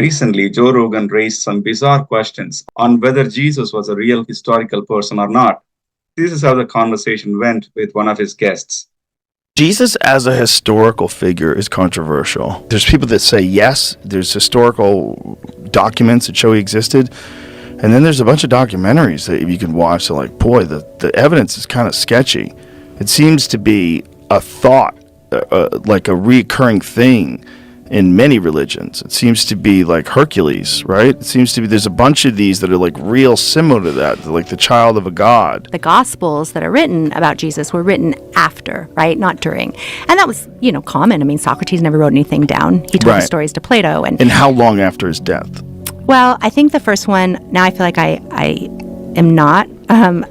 Recently, Joe Rogan raised some bizarre questions on whether Jesus was a real historical person or not. This is how the conversation went with one of his guests. Jesus as a historical figure is controversial. There's people that say yes, there's historical documents that show he existed, and then there's a bunch of documentaries that you can watch that like, boy, the evidence is kind of sketchy. It seems to be a thought, like a recurring thing in many religions. It seems to be like Hercules, right? It seems to be there's a bunch of these that are like real similar to that, like the child of a god. The Gospels that are written about Jesus were written after, right? Not during. And that was, common. I mean, Socrates never wrote anything down. He told his stories to Plato. And how long after his death? Well, I think the first one, now I feel like I am not a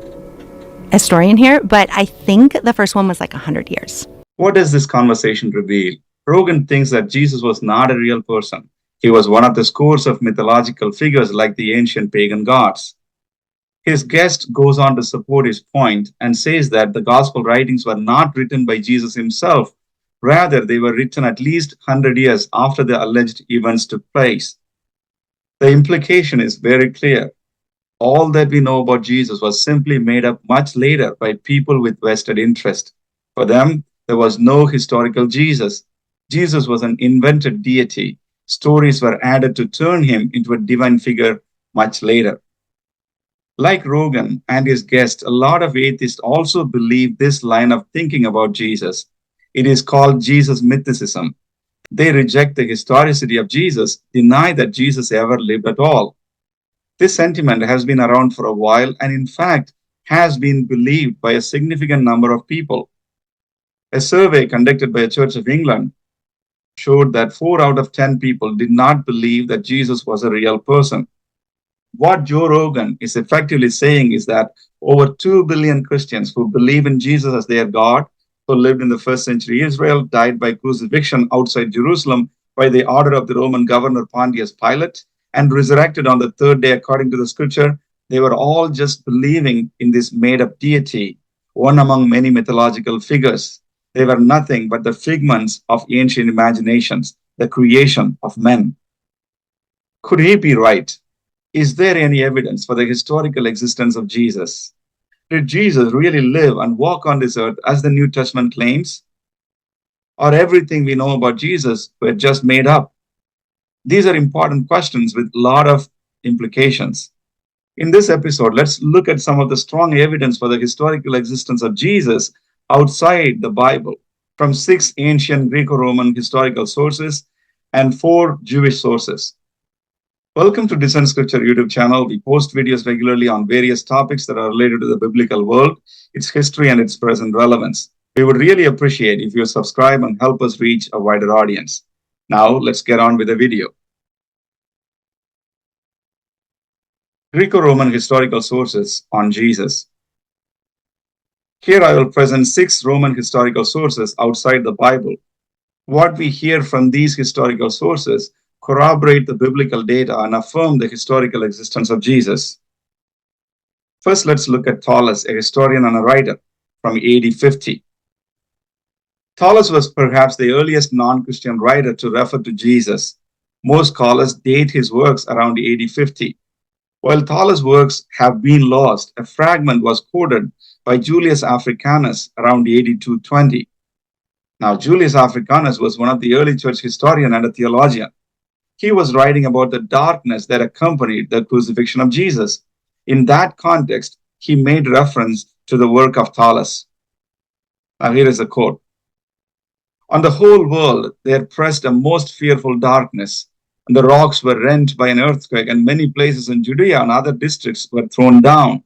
historian here, but I think the first one was like 100 years. What does this conversation reveal? Rogan thinks that Jesus was not a real person. He was one of the scores of mythological figures like the ancient pagan gods. His guest goes on to support his point and says that the gospel writings were not written by Jesus himself. Rather, they were written at least 100 years after the alleged events took place. The implication is very clear. All that we know about Jesus was simply made up much later by people with vested interest. For them, there was no historical Jesus. Jesus was an invented deity. Stories were added to turn him into a divine figure much later. Like Rogan and his guest, a lot of atheists also believe this line of thinking about Jesus. It is called Jesus mythicism. They reject the historicity of Jesus, deny that Jesus ever lived at all. This sentiment has been around for a while and, in fact, has been believed by a significant number of people. A survey conducted by the Church of England showed that 4 out of 10 people did not believe that Jesus was a real person. What Joe Rogan is effectively saying is that over 2 billion Christians who believe in Jesus as their God, who lived in the first century Israel, died by crucifixion outside Jerusalem by the order of the Roman governor Pontius Pilate, and resurrected on the third day according to the scripture, they were all just believing in this made-up deity, one among many mythological figures. They were nothing but the figments of ancient imaginations, the creation of men. Could he be right? Is there any evidence for the historical existence of Jesus? Did Jesus really live and walk on this earth as the New Testament claims? Or everything we know about Jesus were just made up? These are important questions with a lot of implications. In this episode, let's look at some of the strong evidence for the historical existence of Jesus outside the Bible, from 6 ancient Greco-Roman historical sources and 4 Jewish sources. Welcome to Discern Scripture YouTube channel. We post videos regularly on various topics that are related to the biblical world, its history, and its present relevance. We would really appreciate if you subscribe and help us reach a wider audience. Now, let's get on with the video. Greco-Roman historical sources on Jesus. Here I will present 6 Roman historical sources outside the Bible. What we hear from these historical sources corroborate the biblical data and affirm the historical existence of Jesus. First, let's look at Thallus, a historian and a writer from AD 50. Thallus was perhaps the earliest non-Christian writer to refer to Jesus. Most scholars date his works around AD 50. While Thallus' works have been lost, a fragment was quoted by Julius Africanus around AD 220. Now, Julius Africanus was one of the early church historians and a theologian. He was writing about the darkness that accompanied the crucifixion of Jesus. In that context, he made reference to the work of Thallus. Now, here is a quote. On the whole world, there pressed a most fearful darkness, and the rocks were rent by an earthquake, and many places in Judea and other districts were thrown down.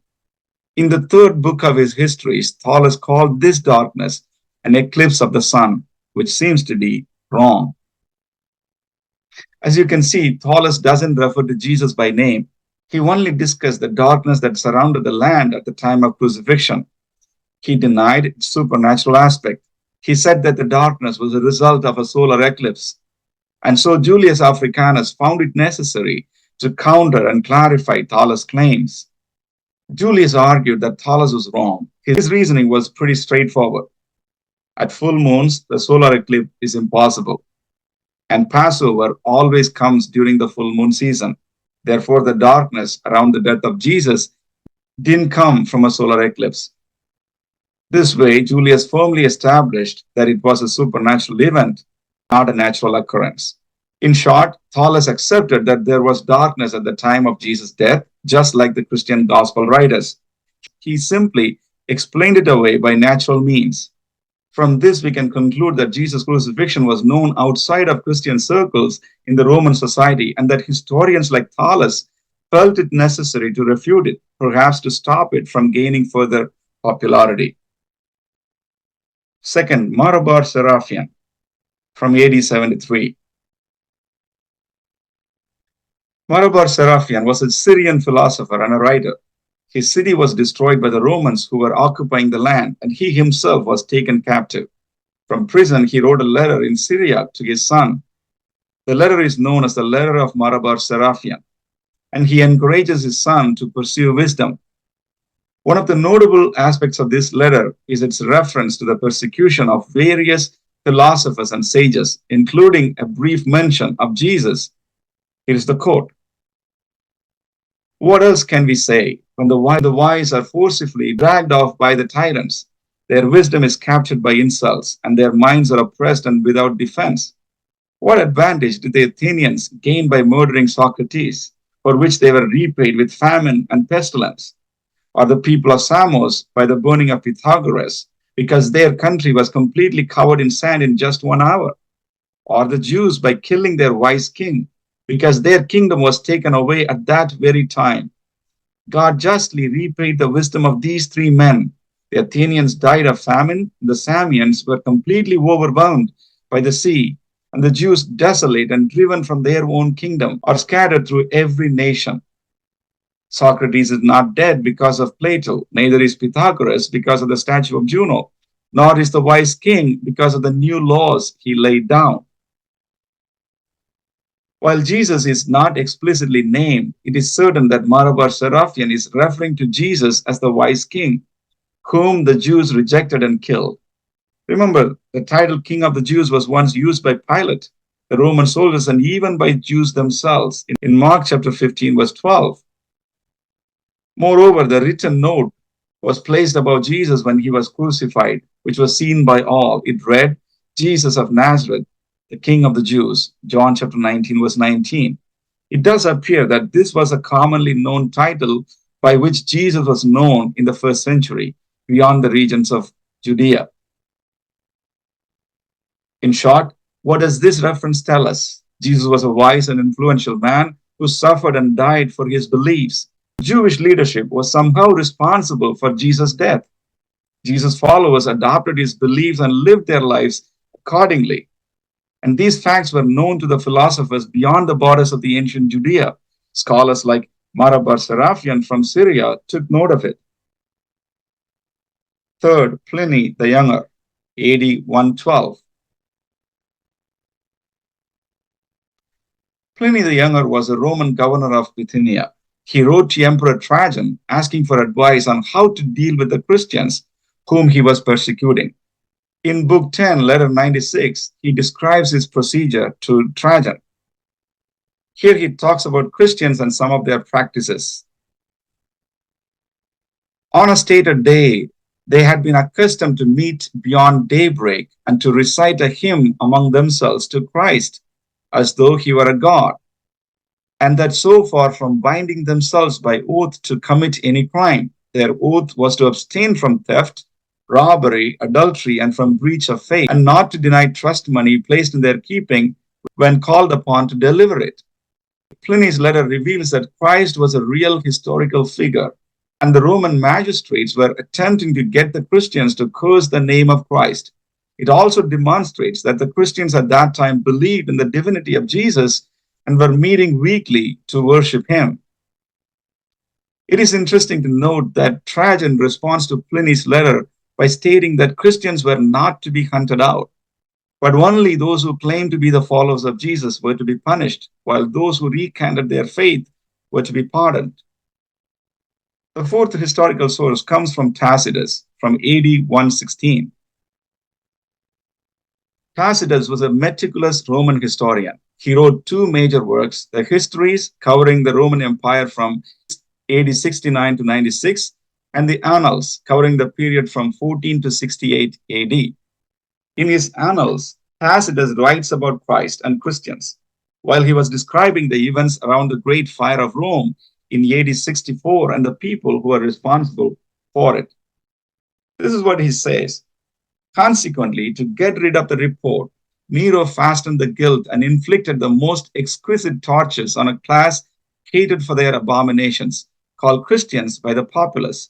In the 3rd book of his histories, Thallus called this darkness an eclipse of the sun, which seems to be wrong. As you can see, Thallus doesn't refer to Jesus by name. He only discussed the darkness that surrounded the land at the time of crucifixion. He denied its supernatural aspect. He said that the darkness was a result of a solar eclipse. And so Julius Africanus found it necessary to counter and clarify Thallus' claims. Julius argued that Thallus was wrong. His reasoning was pretty straightforward. At full moons, the solar eclipse is impossible. and Passover always comes during the full moon season. Therefore, the darkness around the death of Jesus didn't come from a solar eclipse. This way, Julius firmly established that it was a supernatural event, not a natural occurrence. In short, Thallus accepted that there was darkness at the time of Jesus' death, just like the Christian gospel writers. He simply explained it away by natural means. From this, we can conclude that Jesus' crucifixion was known outside of Christian circles in the Roman society, and that historians like Thallus felt it necessary to refute it, perhaps to stop it from gaining further popularity. Second, Bar Seraphion from AD 73. Bar Seraphion was a Syrian philosopher and a writer. His city was destroyed by the Romans who were occupying the land, and he himself was taken captive. From prison, he wrote a letter in Syriac to his son. The letter is known as the letter of Bar Seraphion, and he encourages his son to pursue wisdom. One of the notable aspects of this letter is its reference to the persecution of various philosophers and sages, including a brief mention of Jesus. Here is the quote. What else can we say when the wise are forcibly dragged off by the tyrants? Their wisdom is captured by insults, and their minds are oppressed and without defense. What advantage did the Athenians gain by murdering Socrates, for which they were repaid with famine and pestilence? Or the people of Samos by the burning of Pythagoras, because their country was completely covered in sand in just 1 hour? Or the Jews by killing their wise king, because their kingdom was taken away at that very time? God justly repaid the wisdom of these three men. The Athenians died of famine, the Samians were completely overwhelmed by the sea, and the Jews desolate and driven from their own kingdom are scattered through every nation. Socrates is not dead because of Plato, neither is Pythagoras because of the statue of Juno, nor is the wise king because of the new laws he laid down. While Jesus is not explicitly named, it is certain that Bar Seraphion is referring to Jesus as the wise king, whom the Jews rejected and killed. Remember, the title King of the Jews was once used by Pilate, the Roman soldiers, and even by Jews themselves in Mark chapter 15, verse 12. Moreover, the written note was placed above Jesus when he was crucified, which was seen by all. It read, Jesus of Nazareth, the King of the Jews, John chapter 19, verse 19. It does appear that this was a commonly known title by which Jesus was known in the first century, beyond the regions of Judea. In short, what does this reference tell us? Jesus was a wise and influential man who suffered and died for his beliefs. Jewish leadership was somehow responsible for Jesus' death. Jesus' followers adopted his beliefs and lived their lives accordingly. And these facts were known to the philosophers beyond the borders of the ancient Judea. Scholars like Bar Seraphion from Syria took note of it. Third, Pliny the Younger, AD 112. Pliny the Younger was a Roman governor of Bithynia. He wrote to Emperor Trajan asking for advice on how to deal with the Christians whom he was persecuting. In Book 10, Letter 96, he describes his procedure to Trajan. Here he talks about Christians and some of their practices. On a stated day, they had been accustomed to meet beyond daybreak and to recite a hymn among themselves to Christ, as though he were a god, and that so far from binding themselves by oath to commit any crime, their oath was to abstain from theft, robbery, adultery, and from breach of faith, and not to deny trust money placed in their keeping when called upon to deliver it. Pliny's letter reveals that Christ was a real historical figure, and the Roman magistrates were attempting to get the Christians to curse the name of Christ. It also demonstrates that the Christians at that time believed in the divinity of Jesus and were meeting weekly to worship him. It is interesting to note that Trajan responds to Pliny's letter by stating that Christians were not to be hunted out, but only those who claimed to be the followers of Jesus were to be punished, while those who recanted their faith were to be pardoned. The fourth historical source comes from Tacitus, from AD 116. Tacitus was a meticulous Roman historian. He wrote two major works, the Histories, covering the Roman Empire from AD 69 to 96, and the Annals, covering the period from 14 to 68 AD. In his Annals, Tacitus writes about Christ and Christians, while he was describing the events around the Great Fire of Rome in AD 64 and the people who are responsible for it. This is what he says. Consequently, to get rid of the report, Nero fastened the guilt and inflicted the most exquisite tortures on a class hated for their abominations, called Christians by the populace.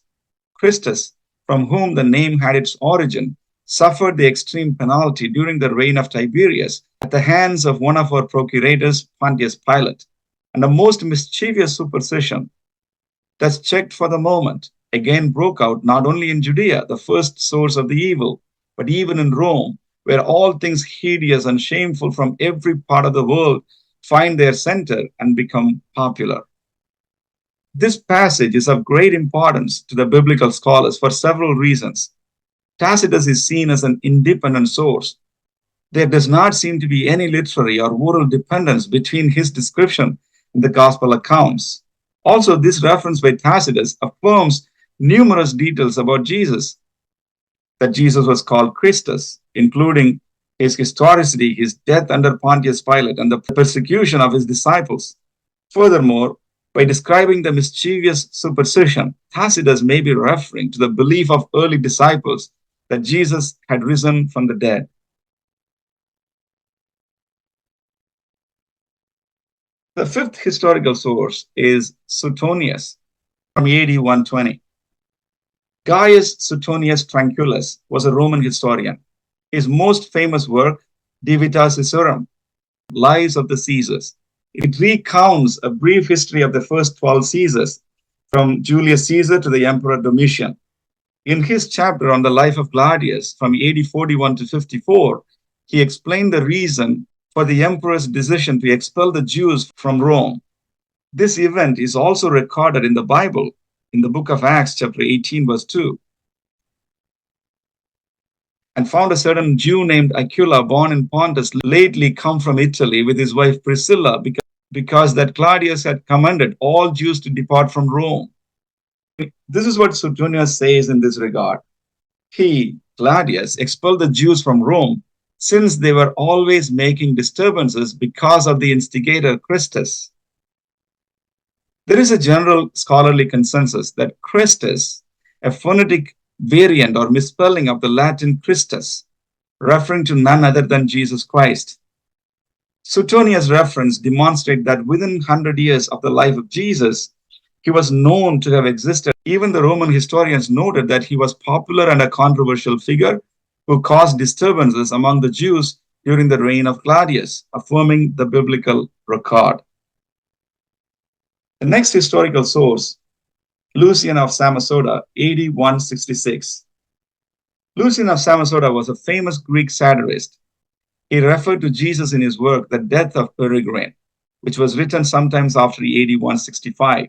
Christus, from whom the name had its origin, suffered the extreme penalty during the reign of Tiberius at the hands of one of our procurators, Pontius Pilate, and a most mischievous superstition, thus checked for the moment, again broke out not only in Judea, the first source of the evil, but even in Rome, where all things hideous and shameful from every part of the world find their center and become popular. This passage is of great importance to the biblical scholars for several reasons. Tacitus is seen as an independent source. There does not seem to be any literary or oral dependence between his description and the gospel accounts. Also, this reference by Tacitus affirms numerous details about Jesus, that Jesus was called Christus, including his historicity, his death under Pontius Pilate, and the persecution of his disciples. Furthermore, by describing the mischievous superstition, Tacitus may be referring to the belief of early disciples that Jesus had risen from the dead. The fifth historical source is Suetonius from AD 120. Gaius Suetonius Tranquillus was a Roman historian. His most famous work, De Vita Caesarum, Lives of the Caesars, it recounts a brief history of the first 12 Caesars, from Julius Caesar to the Emperor Domitian. In his chapter on the life of Gladius from AD 41 to 54, he explained the reason for the emperor's decision to expel the Jews from Rome. This event is also recorded in the Bible, in the book of Acts, chapter 18, verse 2. And found a certain Jew named Aquila, born in Pontus, lately come from Italy with his wife Priscilla, because that Claudius had commanded all Jews to depart from Rome. This is what Suetonius says in this regard. He, Claudius, expelled the Jews from Rome, since they were always making disturbances because of the instigator Christus. There is a general scholarly consensus that Christus, a phonetic variant or misspelling of the Latin Christus, referring to none other than Jesus Christ. Suetonius' reference demonstrates that within 100 years of the life of Jesus, he was known to have existed. Even the Roman historians noted that he was popular and a controversial figure who caused disturbances among the Jews during the reign of Claudius, affirming the biblical record. The next historical source, Lucian of Samosata, AD 166. Lucian of Samosata was a famous Greek satirist. He referred to Jesus in his work, The Death of Peregrine, which was written sometimes after AD 165.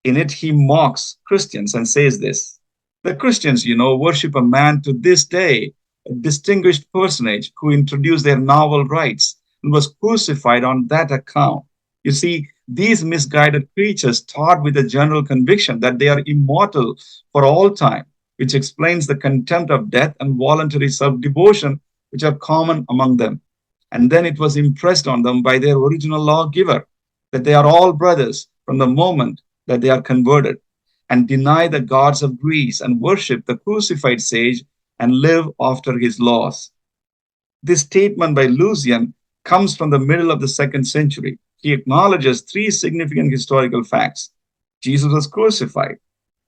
In it, he mocks Christians and says this: the Christians, worship a man to this day, a distinguished personage who introduced their novel rites and was crucified on that account. You see, these misguided creatures taught with a general conviction that they are immortal for all time, which explains the contempt of death and voluntary self-devotion which are common among them. And then it was impressed on them by their original lawgiver that they are all brothers from the moment that they are converted, and deny the gods of Greece and worship the crucified sage and live after his laws. This statement by Lucian comes from the middle of the 2nd century. He acknowledges three significant historical facts. Jesus was crucified.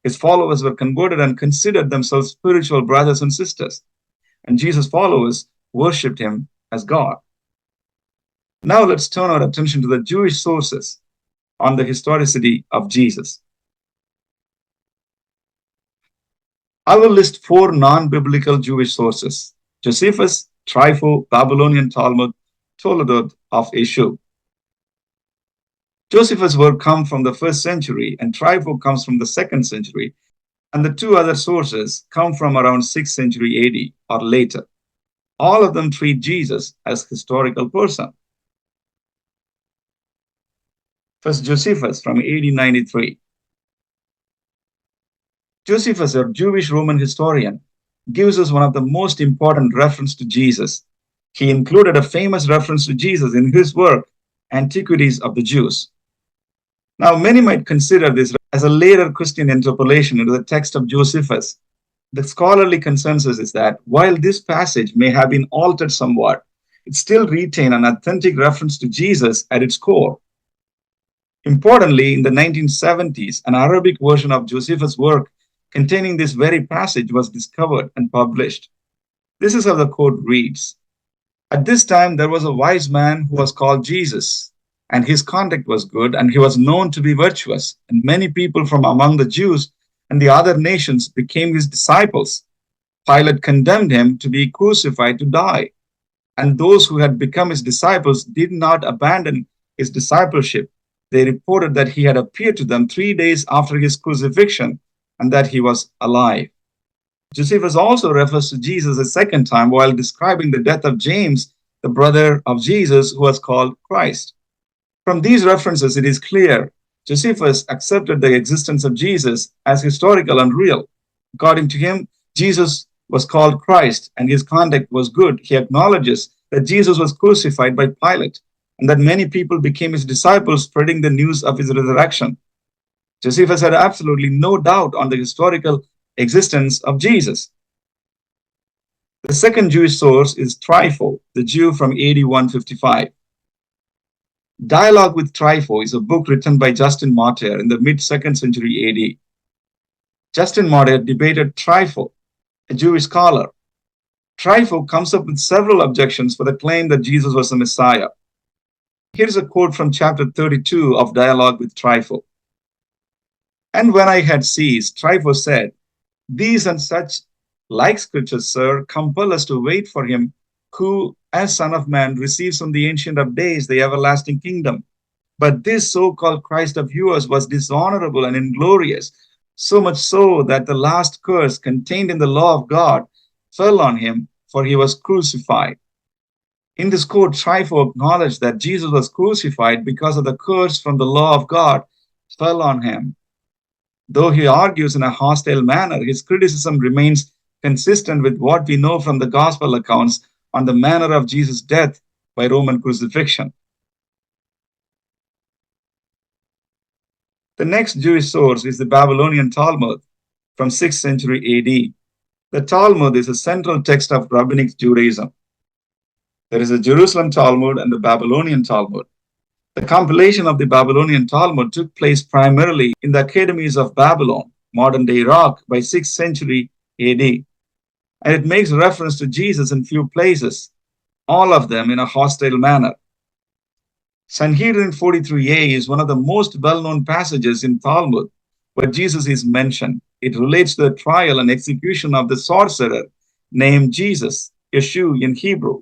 His followers were converted and considered themselves spiritual brothers and sisters. And Jesus' followers worshipped him as God. Now let's turn our attention to the Jewish sources on the historicity of Jesus. I will list 4 non-biblical Jewish sources: Josephus, Trypho, Babylonian Talmud, Toledot of Yeshu. Josephus' work comes from the 1st century and Trypho comes from the 2nd century, and the 2 other sources come from around 6th century AD or later. All of them treat Jesus as historical person. First, Josephus from AD 93. Josephus, a Jewish Roman historian, gives us one of the most important references to Jesus. He included a famous reference to Jesus in his work, Antiquities of the Jews. Now, many might consider this as a later Christian interpolation into the text of Josephus. The scholarly consensus is that while this passage may have been altered somewhat, it still retains an authentic reference to Jesus at its core. Importantly, in the 1970s, an Arabic version of Josephus' work containing this very passage was discovered and published. This is how the quote reads. At this time, there was a wise man who was called Jesus, and his conduct was good, and he was known to be virtuous, and many people from among the Jews and the other nations became his disciples. Pilate condemned him to be crucified to die, and those who had become his disciples did not abandon his discipleship. They reported that he had appeared to them 3 days after his crucifixion and that he was alive. Josephus also refers to Jesus a second time while describing the death of James, the brother of Jesus, who was called Christ. From these references, it is clear Josephus accepted the existence of Jesus as historical and real. According to him, Jesus was called Christ and his conduct was good. He acknowledges that Jesus was crucified by Pilate and that many people became his disciples, spreading the news of his resurrection. Josephus had absolutely no doubt on the historical existence of Jesus. The second Jewish source is Trypho, the Jew from AD 155. Dialogue with Trypho is a book written by Justin Martyr in the mid-2nd century AD. Justin Martyr debated Trypho, a Jewish scholar. Trypho comes up with several objections for the claim that Jesus was the Messiah. Here's a quote from chapter 32 of Dialogue with Trypho. And when I had ceased, Trypho said, these and such like scriptures, sir, compel us to wait for him who, as Son of Man, receives from the Ancient of Days the everlasting kingdom. But this so-called Christ of yours was dishonorable and inglorious, so much so that the last curse contained in the law of God fell on him, for he was crucified. In this quote, Trypho acknowledged that Jesus was crucified because of the curse from the law of God fell on him. Though he argues in a hostile manner, his criticism remains consistent with what we know from the gospel accounts on the manner of Jesus' death by Roman crucifixion. The next Jewish source is the Babylonian Talmud from 6th century AD. The Talmud is a central text of rabbinic Judaism. There is a Jerusalem Talmud and the Babylonian Talmud. The compilation of the Babylonian Talmud took place primarily in the academies of Babylon, modern-day Iraq, by 6th century AD. And it makes reference to Jesus in few places, all of them in a hostile manner. Sanhedrin 43a is one of the most well-known passages in Talmud where Jesus is mentioned. It relates to the trial and execution of the sorcerer named Jesus, Yeshu in Hebrew.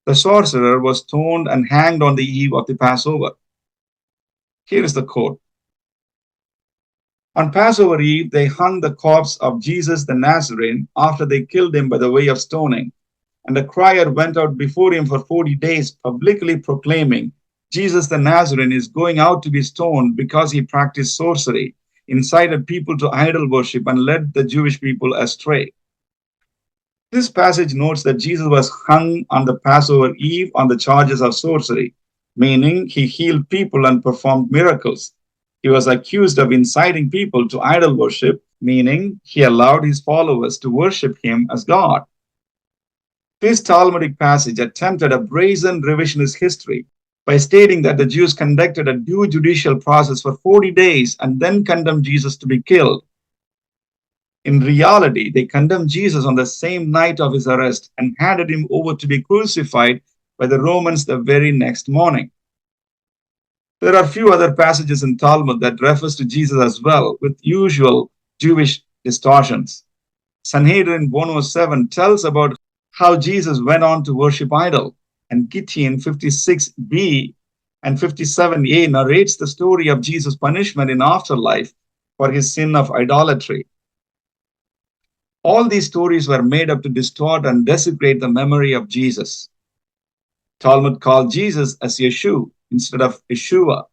The sorcerer was stoned and hanged on the eve of the Passover. Here is the quote. On Passover Eve, they hung the corpse of Jesus the Nazarene after they killed him by the way of stoning. And a crier went out before him for 40 days, publicly proclaiming, Jesus the Nazarene is going out to be stoned because he practiced sorcery, incited people to idol worship, and led the Jewish people astray. This passage notes that Jesus was hung on the Passover Eve on the charges of sorcery, meaning he healed people and performed miracles. He was accused of inciting people to idol worship, meaning he allowed his followers to worship him as God. This Talmudic passage attempted a brazen revisionist history by stating that the Jews conducted a due judicial process for 40 days and then condemned Jesus to be killed. In reality, they condemned Jesus on the same night of his arrest and handed him over to be crucified by the Romans the very next morning. There are a few other passages in Talmud that refers to Jesus as well, with usual Jewish distortions. Sanhedrin 107 tells about how Jesus went on to worship idol, and Gideon 56b and 57a narrates the story of Jesus' punishment in afterlife for his sin of idolatry. All these stories were made up to distort and desecrate the memory of Jesus. Talmud called Jesus as Yeshu instead of Yeshua.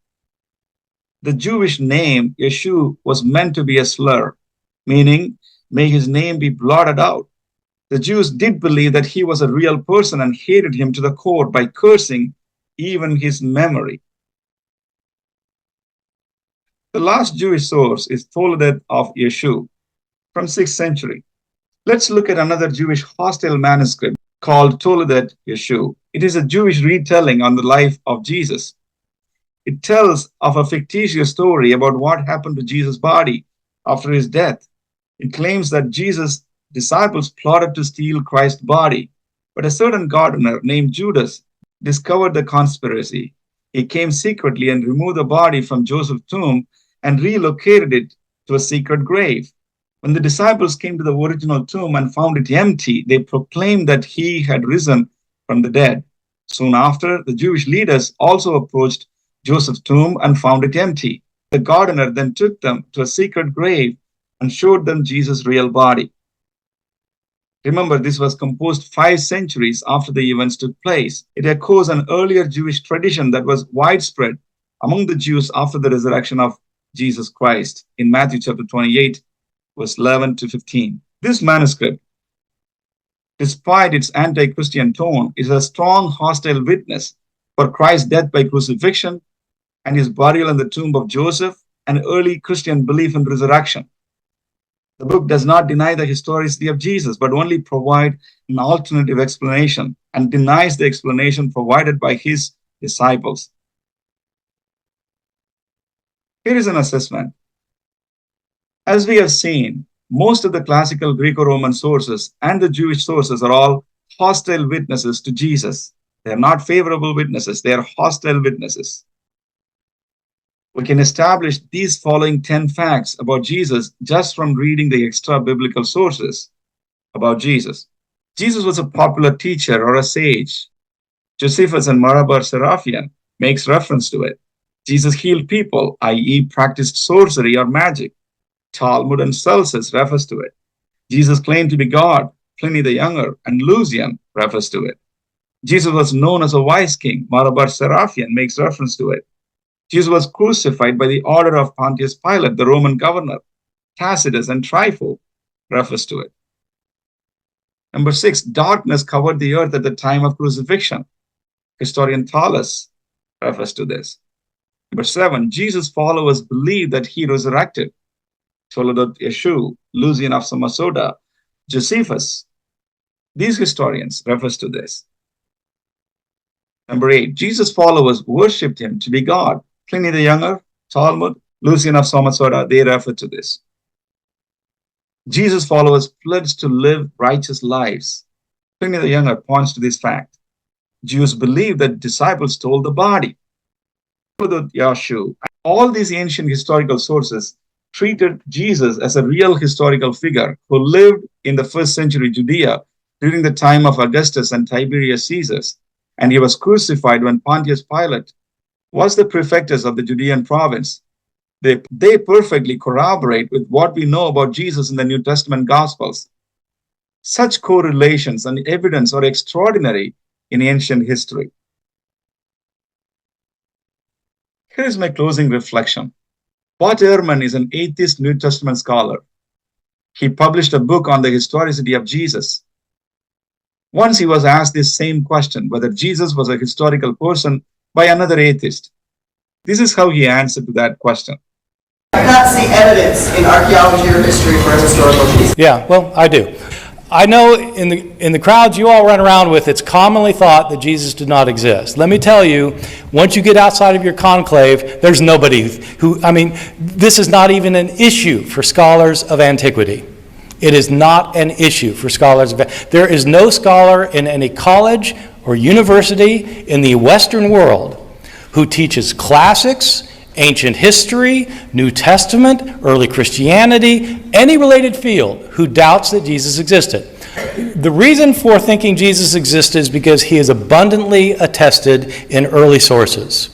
The Jewish name Yeshu was meant to be a slur, meaning, may his name be blotted out. The Jews did believe that he was a real person and hated him to the core by cursing even his memory. The last Jewish source is Toledot of Yeshu from 6th century. Let's look at another Jewish hostile manuscript called Toledot Yeshu. It is a Jewish retelling on the life of Jesus. It tells of a fictitious story about what happened to Jesus' body after his death. It claims that Jesus' disciples plotted to steal Christ's body, but a certain gardener named Judas discovered the conspiracy. He came secretly and removed the body from Joseph's tomb and relocated it to a secret grave. When the disciples came to the original tomb and found it empty, they proclaimed that he had risen from the dead. Soon after, the Jewish leaders also approached Joseph's tomb and found it empty. The gardener then took them to a secret grave and showed them Jesus' real body. Remember, this was composed 5 centuries after the events took place. It echoes an earlier Jewish tradition that was widespread among the Jews after the resurrection of Jesus Christ in Matthew chapter 28, verse 11 to 15. This manuscript, despite its anti-Christian tone, is a strong hostile witness for Christ's death by crucifixion and his burial in the tomb of Joseph and early Christian belief in resurrection. The book does not deny the historicity of Jesus, but only provide an alternative explanation and denies the explanation provided by his disciples. Here is an assessment. As we have seen, most of the classical Greco-Roman sources and the Jewish sources are all hostile witnesses to Jesus. They are not favorable witnesses, they are hostile witnesses. We can establish these following 10 facts about Jesus just from reading the extra biblical sources about Jesus. Jesus was a popular teacher or a sage. Josephus and Bar Seraphion makes reference to it. Jesus healed people, i.e. practiced sorcery or magic. Talmud and Celsus refers to it. Jesus claimed to be God. Pliny the Younger and Lucian refers to it. Jesus was known as a wise king. Bar Seraphion makes reference to it. Jesus was crucified by the order of Pontius Pilate, the Roman governor. Tacitus and Trypho refers to it. Number 6, darkness covered the earth at the time of crucifixion. Historian Thallus refers to this. Number 7, Jesus' followers believed that he resurrected. Toledot Yeshu, Lucian of Samosata, Josephus. These historians refers to this. Number 8, Jesus' followers worshipped him to be God. Pliny the Younger, Talmud, Lucian of Samosata, they refer to this. Jesus' followers pledged to live righteous lives. Pliny the Younger points to this fact. Jews believed that disciples stole the body. Yeshu. All these ancient historical sources treated Jesus as a real historical figure who lived in the 1st century Judea during the time of Augustus and Tiberius Caesars, and he was crucified when Pontius Pilate was the prefectus of the Judean province. They perfectly corroborate with what we know about Jesus in the New Testament Gospels. Such correlations and evidence are extraordinary in ancient history. Here is my closing reflection. Bart Ehrman is an atheist New Testament scholar. He published a book on the historicity of Jesus. Once he was asked this same question, whether Jesus was a historical person, by another atheist. This is how he answered to that question. I cannot see evidence in archaeology or history for a historical Jesus. Yeah, well, I do. I know in the crowds you all run around with, it's commonly thought that Jesus did not exist. Let me tell you, once you get outside of your conclave, there's nobody this is not even an issue for scholars of antiquity. It is not an issue for scholars. There is no scholar in any college or university in the Western world who teaches classics, ancient history, New Testament, early Christianity, any related field who doubts that Jesus existed. The reason for thinking Jesus existed is because he is abundantly attested in early sources.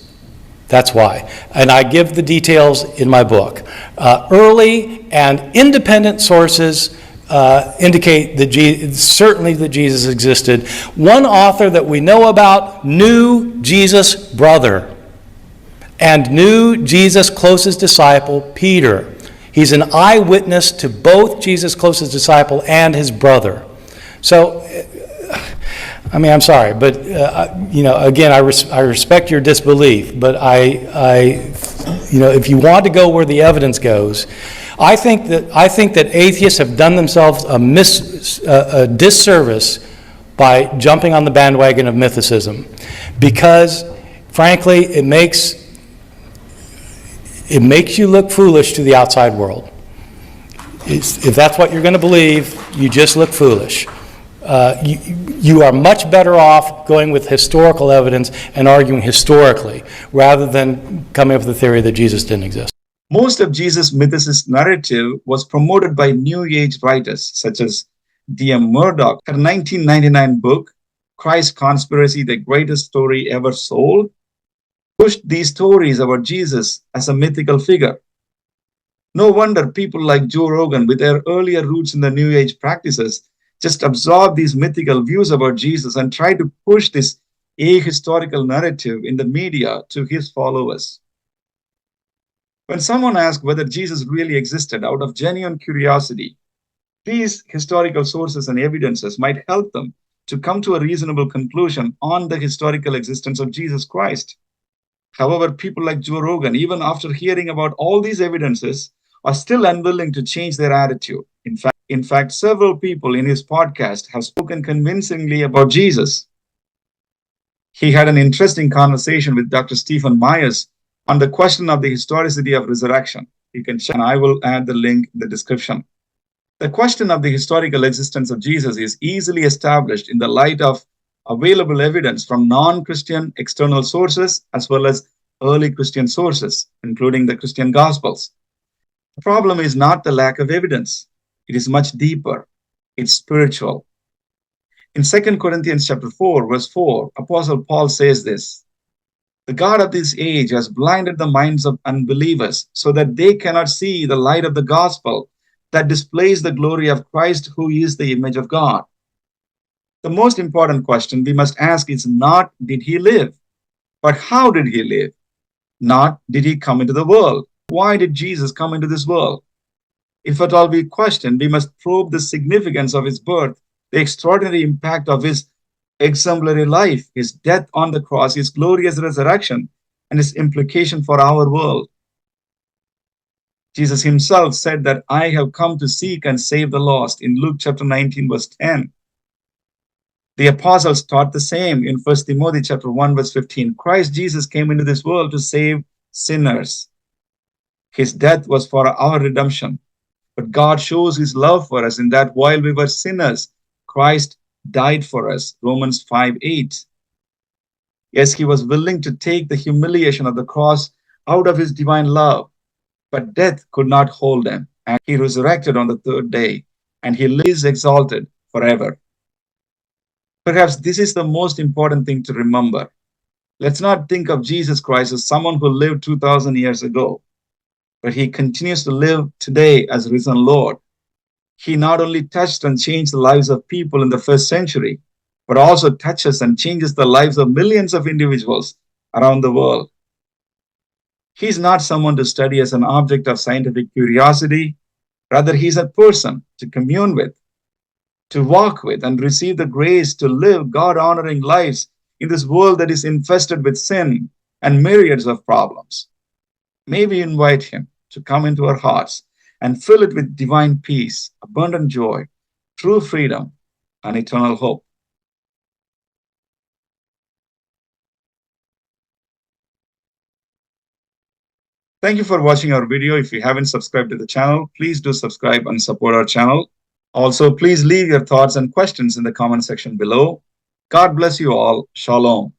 That's why. And I give the details in my book. Early and independent sources indicate that certainly that Jesus existed. One author that we know about knew Jesus' brother and knew Jesus' closest disciple, Peter. He's an eyewitness to both Jesus' closest disciple and his brother. So, I mean, I'm sorry, but again, I respect your disbelief, but if you want to go where the evidence goes, I think that atheists have done themselves a disservice by jumping on the bandwagon of mythicism, because, frankly, it makes you look foolish to the outside world. If that's what you're going to believe, you just look foolish. You are much better off going with historical evidence and arguing historically, rather than coming up with the theory that Jesus didn't exist. Most of Jesus' mythicist narrative was promoted by New Age writers such as D.M. Murdoch. Her 1999 book, Christ Conspiracy, the Greatest Story Ever Sold, pushed these stories about Jesus as a mythical figure. No wonder people like Joe Rogan, with their earlier roots in the New Age practices, just absorb these mythical views about Jesus and try to push this ahistorical narrative in the media to his followers. When someone asks whether Jesus really existed out of genuine curiosity, these historical sources and evidences might help them to come to a reasonable conclusion on the historical existence of Jesus Christ. However, people like Joe Rogan, even after hearing about all these evidences, are still unwilling to change their attitude. In fact, several people in his podcast have spoken convincingly about Jesus. He had an interesting conversation with Dr. Stephen Myers on the question of the historicity of resurrection. You can check, and I will add the link in the description. The question of the historical existence of Jesus is easily established in the light of available evidence from non-Christian external sources as well as early Christian sources, including the Christian Gospels. The problem is not the lack of evidence. It is much deeper. It's spiritual. In 2 Corinthians chapter 4, verse 4, Apostle Paul says this: "The God of this age has blinded the minds of unbelievers so that they cannot see the light of the gospel that displays the glory of Christ, who is the image of God." The most important question we must ask is not, did he live? But how did he live? Not, did he come into the world? Why did Jesus come into this world? If at all we question, we must probe the significance of his birth, the extraordinary impact of his exemplary life, his death on the cross, his glorious resurrection, and his implication for our world. Jesus himself said that I have come to seek and save the lost in Luke chapter 19, verse 10. The apostles taught the same in 1 Timothy chapter 1, verse 15. Christ Jesus came into this world to save sinners. His death was for our redemption. But God shows his love for us in that while we were sinners, Christ died for us. Romans 5:8. Yes, he was willing to take the humiliation of the cross out of his divine love, but death could not hold him. And he resurrected on the third day, and he lives exalted forever. Perhaps this is the most important thing to remember. Let's not think of Jesus Christ as someone who lived 2,000 years ago, but he continues to live today as risen Lord. He not only touched and changed the lives of people in the first century, but also touches and changes the lives of millions of individuals around the world. He's not someone to study as an object of scientific curiosity. Rather, he's a person to commune with, to walk with, and receive the grace to live God-honoring lives in this world that is infested with sin and myriads of problems. May we invite him to come into our hearts and fill it with divine peace, abundant joy, true freedom, and eternal hope. Thank you for watching our video. If you haven't subscribed to the channel, please do subscribe and support our channel. Also, please leave your thoughts and questions in the comment section below. God bless you all. Shalom.